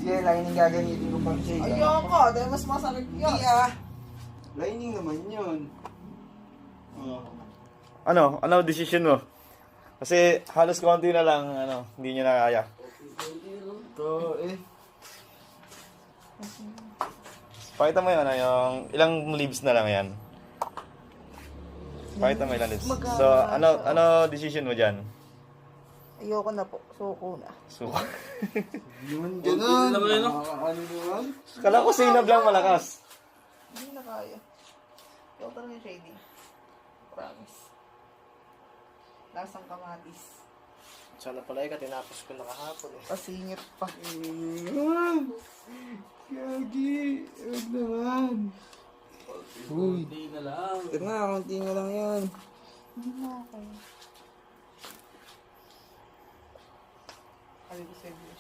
Sige, lining gagamitin ko pang shade. Ayoko, dahil mas masakit yun. Hindi ah. Lining naman yun. Oh. Ano decision mo? Kasi halos konti na lang, hindi niya na kaya. Ito eh. Pakita mo yun, yung ilang leaves na lang yan. Pakita mo ilang leaves. So, ano decision mo dyan? Ayoko na po, suko na. So, Yun, ganun. Ano naman? kala ko sinab lang malakas. Hindi na kaya. Ayoko na yung shading. Promise. Lasang kamatis. Sana pala ikaw, tinapos ko na kahapon eh. Pasingit pa. Gagi. Huwag naman. Uy. Hindi na lang. Ito nga, konti na lang yan. Hindi na ako. Sabi ko sa'yo.